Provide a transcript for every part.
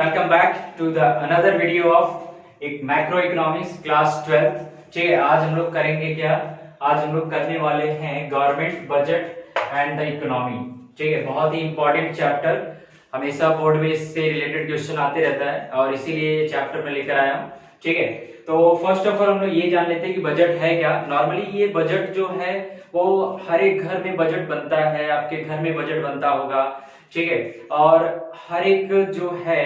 Welcome back to the another video of एक macro economics class 12। ठीक है, आज हम लोग करेंगे क्या? आज हम लोग करने वाले हैं government budget and the economy. ठीक है, बहुत ही इंपॉर्टेंट चैप्टर, हमेशा बोर्ड में इससे रिलेटेड क्वेश्चन आते रहता है और इसीलिए ये चैप्टर में लेकर आया हूँ। ठीक है, तो फर्स्ट ऑफ ऑल हम लोग ये जान लेते हैं कि बजट है क्या। नॉर्मली ये बजट जो है वो हर एक घर में बजट बनता है, आपके घर में बजट बनता होगा। ठीक है, और हर एक जो है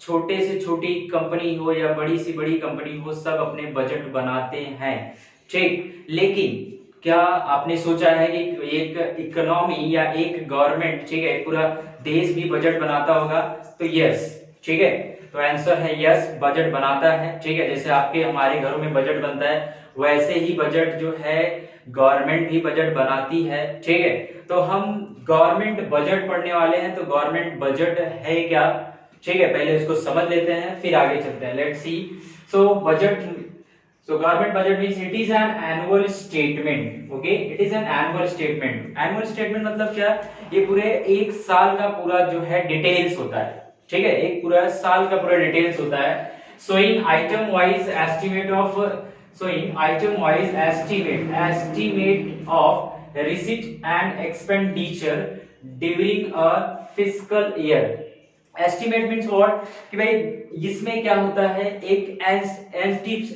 छोटे से छोटी कंपनी हो या बड़ी सी बड़ी कंपनी हो, सब अपने बजट बनाते हैं। ठीक, लेकिन क्या आपने सोचा है कि एक इकोनॉमी या एक गवर्नमेंट, ठीक है, पूरा देश भी बजट बनाता होगा? तो यस, ठीक है, तो आंसर है यस, बजट बनाता है। ठीक है, जैसे आपके हमारे घरों में बजट बनता है वैसे ही बजट जो है गवर्नमेंट भी बजट बनाती है। ठीक है, तो हम गवर्नमेंट बजट पढ़ने वाले हैं, तो गवर्नमेंट बजट है क्या? ठीक है, पहले इसको समझ लेते हैं फिर आगे चलते हैं। Let's see. So budget, so government budget means it is an annual statement. Okay, it is an annual statement. Annual statement मतलब क्या? ये पूरे एक साल का पूरा जो है डिटेल्स होता है। ठीक है, एक पूरा साल का पूरा डिटेल्स होता है। showing item wise estimate of receipt and expenditure during a fiscal year. Estimate means what, कि भाई इसमें क्या होता है, एक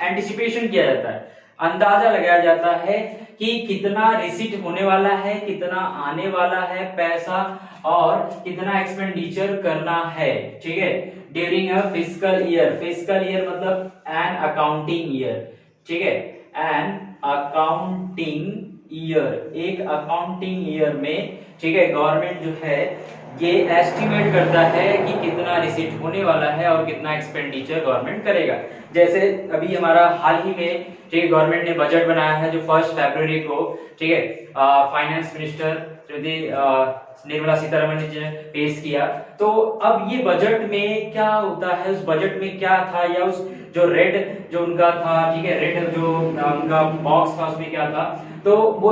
एंटिसिपेशन किया जाता है, अंदाजा लगाया जाता है कि कितना रिसीट होने वाला है, कितना आने वाला है पैसा और कितना एक्सपेंडिचर करना है। ठीक है, during a fiscal year. Fiscal year मतलब एन अकाउंटिंग ईयर। ठीक है, एन अकाउंटिंग ईयर, एक अकाउंटिंग ईयर में, ठीक है, गवर्नमेंट जो है ये एस्टिमेट करता है कि कितना रिसीट होने वाला है और कितना एक्सपेंडिचर गवर्नमेंट करेगा। जैसे अभी हमारा हाल ही में, ठीक है, गवर्नमेंट ने बजट बनाया है जो 1 फरवरी को, ठीक है, फाइनेंस मिनिस्टर निर्मला सीतारमण ने पेश किया। तो अब ये बजट में क्या होता है, उस बजट में क्या था, या उस जो रेड जो उनका था, ठीक है, रेड जो उनका बॉक्स था उसमें क्या था, तो वो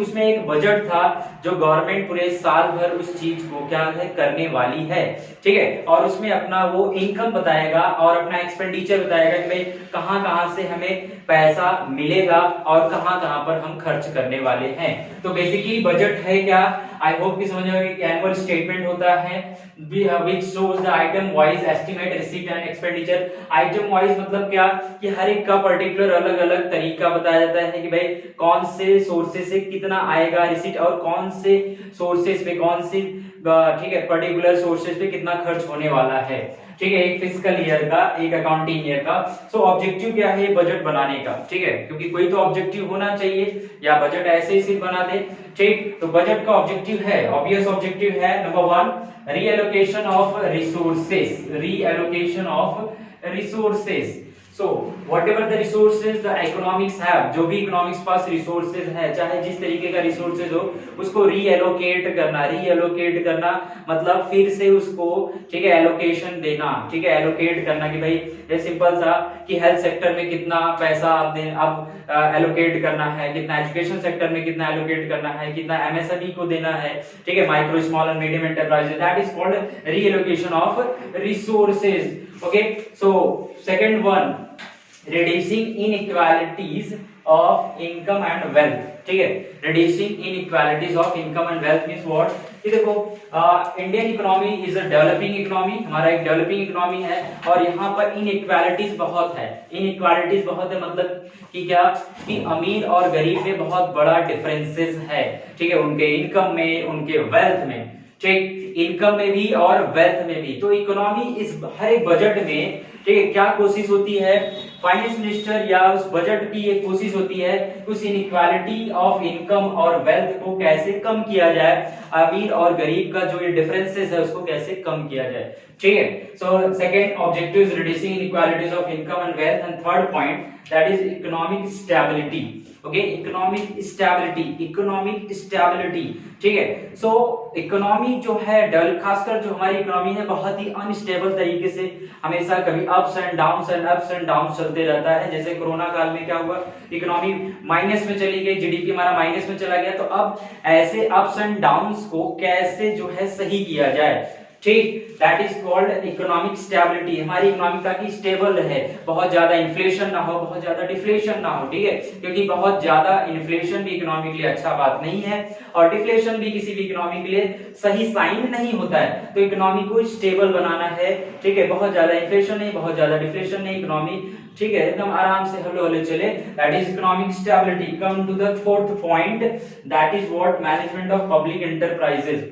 उसमें एक बजट था जो गवर्नमेंट पूरे साल भर उस चीज को क्या है करने वाली है। ठीक है, और उसमें अपना वो इनकम बताएगा और अपना एक्सपेंडिचर बताएगा कि भाई कहां कहां से हमें पैसा मिलेगा और कहां कहां पर हम खर्च करने वाले हैं। तो बेसिकली बजट है क्या? आई होप कि समझ गए कि एनुअल स्टेटमेंट होता है which shows the item wise estimate receipt and expenditure। Item wise मतलब क्या, कि हर एक का पर्टिकुलर अलग अलग तरीका बताया जाता है कि भाई कौन से सोर्सेस से कितना आएगा रिसीट और कौन से सोर्सेस पे कौन सी, ठीक है, पर्टिकुलर सोर्सेस पे कितना खर्च होने वाला है। ठीक है, एक फिस्कल ईयर का, एक अकाउंटिंग ईयर का। सो ऑब्जेक्टिव क्या है बजट बनाने का? ठीक है, क्योंकि कोई तो ऑब्जेक्टिव होना चाहिए, या बजट ऐसे ही सिर्फ बना दे। ठीक, तो बजट का ऑब्जेक्टिव है, ऑब्वियस ऑब्जेक्टिव है, number 1 reallocation of resources. Reallocation of resources. So whatever the resources the economics have, जो भी इकोनॉमिक्स पास रिसोर्सेज है, चाहे जिस तरीके का रिसोर्सेज हो, उसको रीएलोकेट करना। रीएलोकेट करना मतलब फिर से उसको, ठीक है, एलोकेशन देना। ठीक है, एलोकेट करना कि भाई ये सिंपल सा कि हेल्थ सेक्टर में कितना पैसा आपने अब एलोकेट करना है, कितना एजुकेशन सेक्टर में कितना एलोकेट करना है, कितना एमएसएमई को देना है। ठीक है, micro small and medium enterprises, that is called reallocation of resources. Okay, so second one, reducing inequalities of income and wealth। ठीक है, reducing inequalities of income and wealth means what, कि देखो Indian economy is a developing economy, हमारा एक developing economy है और यहाँ पर इनइक्वालिटीज बहुत है। इनइक्वालिटीज बहुत है मतलब कि क्या, कि अमीर और गरीब में बहुत बड़ा डिफरेंसेस है। ठीक है, उनके इनकम में, उनके वेल्थ में, ठीक, इनकम में भी और वेल्थ में भी। तो इकोनॉमी इस हर एक बजट में, ठीक है, क्या कोशिश होती है, फाइनेंस मिनिस्टर या उस बजट की ये कोशिश होती है उस इनइक्वालिटी ऑफ इनकम और वेल्थ को कैसे कम किया जाए, अमीर और गरीब का जो ये डिफरेंसेस है उसको कैसे कम किया जाए। ठीक है, so second objective is reducing inequalities of income and wealth, and third point that is economic stability. Okay, economic stability, economic stability. ठीक है, सो इकोनॉमी जो है डेवलप, खासकर जो हमारी इकोनॉमी है बहुत ही अनस्टेबल तरीके से हमेशा कभी अप्स एंड डाउन चलते रहता है। जैसे कोरोना काल में क्या हुआ, इकोनॉमी माइनस में चली गई, जीडीपी हमारा माइनस में चला गया। तो अब ऐसे अप्स एंड डाउन्स को कैसे जो है सही किया जाए, ठीक, that is called economic stability. हमारी इकोनॉमी ताकि स्टेबल रहे, बहुत ज्यादा इन्फ्लेशन ना हो, बहुत ज्यादा डिफ्लेशन ना हो, ठीक है, क्योंकि बहुत ज्यादा इन्फ्लेशन भी इकोनॉमी के लिए अच्छा बात नहीं है और डिफ्लेशन भी किसी भी इकोनॉमी के लिए सही साइन नहीं होता है। तो इकोनॉमी को स्टेबल बनाना है, ठीक है, बहुत ज्यादा इन्फ्लेशन नहीं, बहुत ज्यादा डिफ्लेशन नहीं, इकोनॉमी, ठीक है, एकदम आराम से हल्ले हल्ले चले, that is economic stability. Come to the fourth point, that is what, management of public enterprises.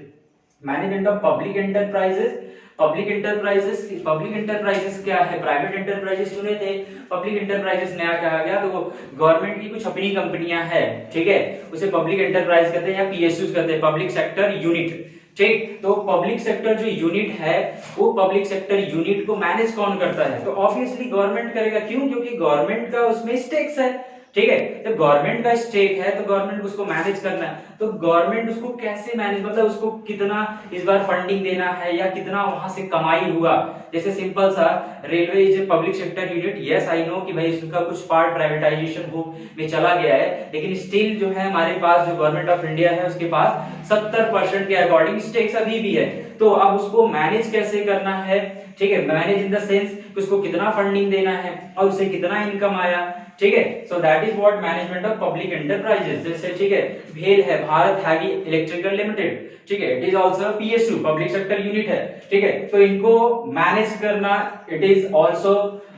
Management of public enterprises, public enterprises क्या है, प्राइवेट एंटरप्राइजेस सुने थे, पब्लिक एंटरप्राइजेस नया कहा गया। तो गवर्नमेंट की कुछ अपनी कंपनियां हैं, ठीक है, उसे पब्लिक एंटरप्राइज कहते हैं या पीएसयूज कहते हैं, पब्लिक सेक्टर यूनिट। ठीक, तो पब्लिक सेक्टर जो यूनिट है वो पब्लिक सेक्टर यूनिट को मैनेज कौन करता है, तो ऑब्वियसली गवर्नमेंट करेगा। क्यों? क्योंकि गवर्नमेंट का उसमें स्टेक्स है, ठीक है, जब गवर्नमेंट का स्टेक है तो गवर्नमेंट उसको मैनेज करना है। तो गवर्नमेंट उसको कैसे मैनेज, मतलब उसको कितना इस बार फंडिंग देना है या कितना वहां से कमाई हुआ। जैसे सिंपल सा, railway is a public sector unit, yes I know कि भाई इसका कुछ पार्ट प्राइवेटाइजेशन हो में चला गया है, लेकिन स्टिल जो है हमारे पास जो गवर्नमेंट ऑफ इंडिया है उसके पास 70% के अकॉर्डिंग स्टेक्स अभी भी है। तो अब उसको मैनेज कैसे करना है, ठीक है, मैनेज इन द सेंस उसको कितना फंडिंग देना है और उससे कितना इनकम आया, ठीक है। So that is what management of public enterprises. जैसे, ठीक है, भेल है भारत हैवी इलेक्ट्रिकल लिमिटेड, ठीक है, it is also PSU, public sector unit है, ठीक है, तो इनको मैनेज करना it is also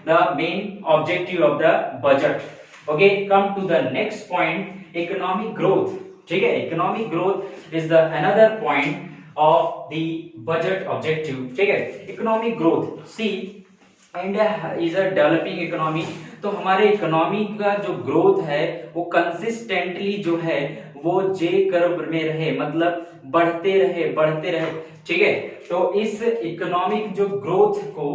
the main objective of the budget. Okay, come to the next point, economic growth, ठीक है, economic growth is the another point of the budget objective, ठीक है। Economic growth, see India is a developing economy, तो हमारे economy का जो growth है वो कंसिस्टेंटली जो है वो जे कर्व में रहे, मतलब बढ़ते रहे, ठीक है। तो इस इकोनॉमिक जो ग्रोथ को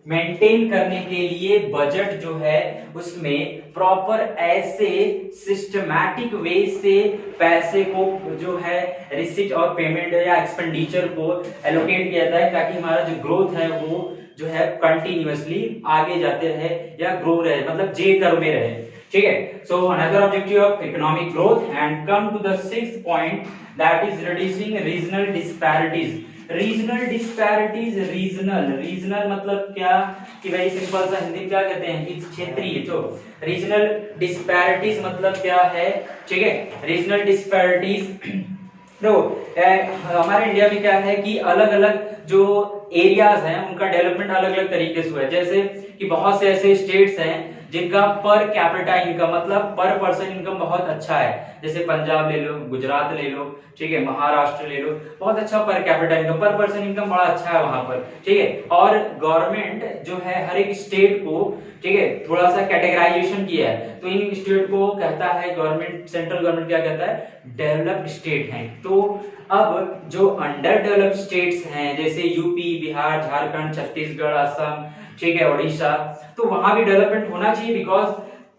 मेंटेन करने के लिए बजट जो है उसमें प्रॉपर ऐसे सिस्टमैटिक वे से पैसे को जो है रिसीट और पेमेंट या एक्सपेंडिचर को एलोकेट किया जाता है, ताकि हमारा जो ग्रोथ है वो जो है कंटिन्यूअसली आगे जाते रहे या ग्रो रहे, मतलब जे कर्व में रहे, ठीक है। So another objective of economic growth and come to the sixth point, that is reducing regional disparities. Regional disparities, regional मतलब क्या कि भाई सिंपल सा हिंदी में क्या कहते हैं कि क्षेत्रीय। तो रीजनल डिस्पैरिटीज मतलब क्या है, ठीक है, रीजनल डिस्पैरिटीज तो हमारे इंडिया में क्या है कि अलग अलग जो एरियाज हैं उनका डेवलपमेंट अलग अलग तरीके से हुआ है। जैसे कि बहुत से ऐसे स्टेट्स हैं जिनका पर कैपिटा इनकम, मतलब पर पर्सन इनकम बहुत अच्छा है, जैसे पंजाब ले लो, गुजरात ले लो, ठीक है, महाराष्ट्र ले लो, बहुत अच्छा पर कैपिटा इनकम, पर पर्सन इनकम बड़ा अच्छा है वहां पर, ठीक है। और गवर्नमेंट जो है हर एक स्टेट को, ठीक है, थोड़ा सा कैटेगराइजेशन किया है, तो इन स्टेट को कहता है गवर्नमेंट, सेंट्रल गवर्नमेंट क्या कहता है, डेवलप्ड स्टेट हैं। तो अब जो अंडर डेवलप्ड स्टेट्स हैं जैसे यूपी, बिहार, झारखंड, छत्तीसगढ़, असम, ठीक है, उड़ीसा, तो वहां भी डेवलपमेंट होना चाहिए, बिकॉज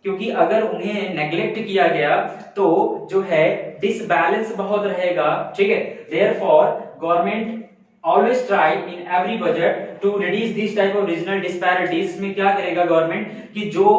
क्योंकि अगर उन्हें नेग्लेक्ट किया गया तो जो है डिसबैलेंस बहुत रहेगा, ठीक है। Therefore government always try in every budget to reduce this type of regional disparities. में क्या करेगा गवर्नमेंट कि जो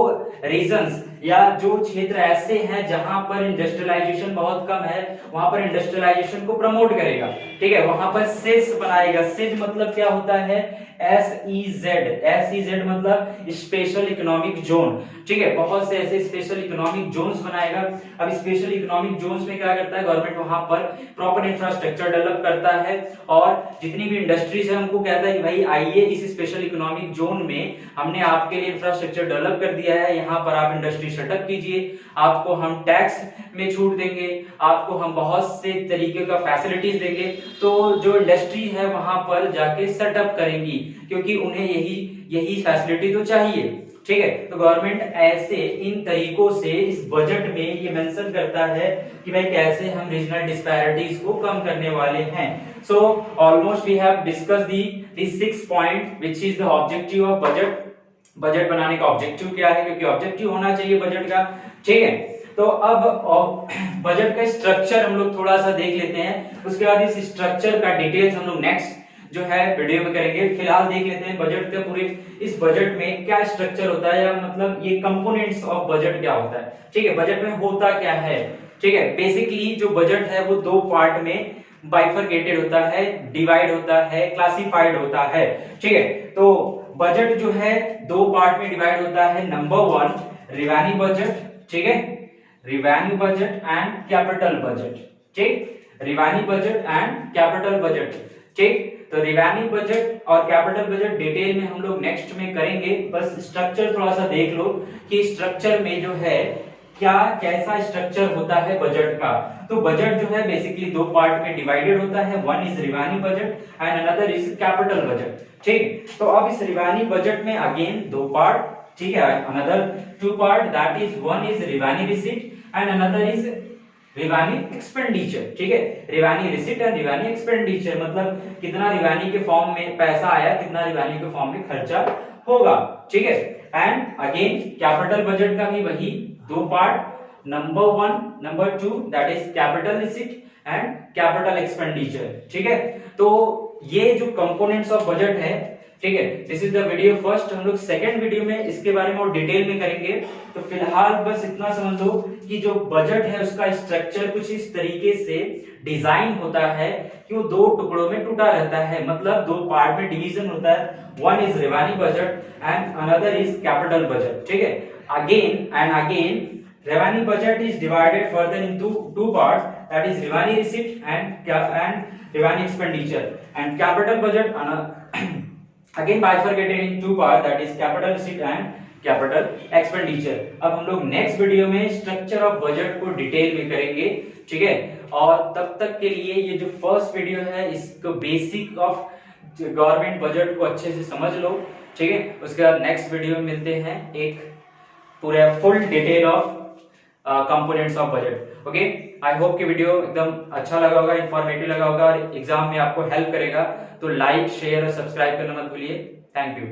रीजन्स या जो क्षेत्र ऐसे हैं जहां पर इंडस्ट्रियलाइजेशन बहुत कम है, वहां पर इंडस्ट्रियलाइजेशन को प्रमोट करेगा, ठीक है, वहां पर सेज बनाएगा। सेज मतलब क्या होता है, SEZ मतलब स्पेशल इकोनॉमिक जोन, ठीक है, बहुत से ऐसे स्पेशल इकोनॉमिक जोन्स बनाएगा। अब स्पेशल इकोनॉमिक जोन्स में क्या करता है गवर्नमेंट, वहां पर प्रॉपर इंफ्रास्ट्रक्चर डेवलप करता है और जितनी भी इंडस्ट्रीज है उनको कहता है कि भाई आइए इस स्पेशल इकोनॉमिक जोन में हमने आपके लिए इंफ्रास्ट्रक्चर डेवलप कर दिया है, यहाँ पर आप इंडस्ट्री सेटअप कीजिए, आपको हम टैक्स में छूट देंगे, आपको हम बहुत से तरीके का फैसिलिटीज देंगे। तो जो इंडस्ट्री है वहां पर जाके सेटअप करेंगी, क्योंकि उन्हें यही फैसिलिटी तो चाहिए, ठीक है। तो गवर्नमेंट ऐसे इन तरीकों से इस बजट में ये मेंशन करता है कि भाई कैसे हम रीजनल डिस्पैरिटीज को कम करने वाले हैं। So almost we have discussed the 6 point which is the objective of budget. Budget बनाने का ऑब्जेक्टिव क्या है, क्योंकि ऑब्जेक्टिव होना चाहिए बजट का, ठीक है। तो अब बजट का स्ट्रक्चर हम लोग थोड़ा सा देख लेते हैं, उसके बाद इस स्ट्रक्चर का डिटेल्स हम लोग नेक्स्ट जो है वीडियो में करेंगे। फिलहाल देख लेते हैं बजट का पूरे इस बजट में क्या स्ट्रक्चर होता है, या मतलब ये कंपोनेंट्स ऑफ बजट क्या होता है, ठीक है, बजट में होता क्या है, ठीक है। बेसिकली जो बजट है वो 2 पार्ट में बाइफरकेटेड होता है, डिवाइड होता है, क्लासिफाइड होता है। ठीक है, तो बजट जो है दो पार्ट में डिवाइड होता है। नंबर वन रेवेन्यू बजट, ठीक है, revenue budget and capital budget. ठीक, revenue budget and capital budget. ठीक, तो रेवेन्यू बजट और कैपिटल बजट डिटेल में हम लोग नेक्स्ट में करेंगे। बस स्ट्रक्चर थोड़ा सा देख लो कि स्ट्रक्चर में जो है क्या कैसा स्ट्रक्चर होता है बजट का। तो बजट जो है बेसिकली दो पार्ट में डिवाइडेड होता है। One is revenue budget and another is capital budget. ठीक, तो अब इस रेवेन्यू बजट में अगेन दो पार्ट, ठीक है, another two part, that is one is revenue receipt and another is revenue expenditure. ठीक है, revenue receipt and revenue expenditure मतलब कितना रेवेन्यू के फॉर्म में पैसा आया, कितना रेवेन्यू के फॉर्म में खर्चा होगा। ठीक है, एंड अगेन कैपिटल बजट का भी वही दो part, number one number two, that is capital receipt and capital expenditure. ठीक है, तो ये जो कंपोनेंट्स ऑफ बजट है, ठीक है, this is the video first. हम लोग सेकंड वीडियो में इसके बारे में और डिटेल में करेंगे। तो फिलहाल बस इतना समझ लो कि जो बजट है उसका स्ट्रक्चर कुछ इस तरीके से डिजाइन होता है कि वो दो टुकड़ों में टूटा रहता है, मतलब दो पार्ट में डिवीजन होता है। One is revenue budget and another is capital budget. ठीक है, again and again revenue budget is divided further into two parts, that is revenue receipt and revenue expenditure, and capital budget again bifurcated in two parts, that is capital receipt and capital expenditure। अब हम लोग next video में structure of budget को detail में करेंगे। ठीक है, और तब तक के लिए ये जो फर्स्ट वीडियो है इसको बेसिक ऑफ गवर्नमेंट बजट को अच्छे से समझ लो। ठीक है, उसके बाद नेक्स्ट वीडियो में मिलते हैं एक पूरा full detail of components of budget. Okay, I hope कि वीडियो एकदम अच्छा लगा होगा, इंफॉर्मेटिव लगा होगा और एग्जाम में आपको हेल्प करेगा। तो लाइक शेयर और सब्सक्राइब करना मत भूलिए। Thank you.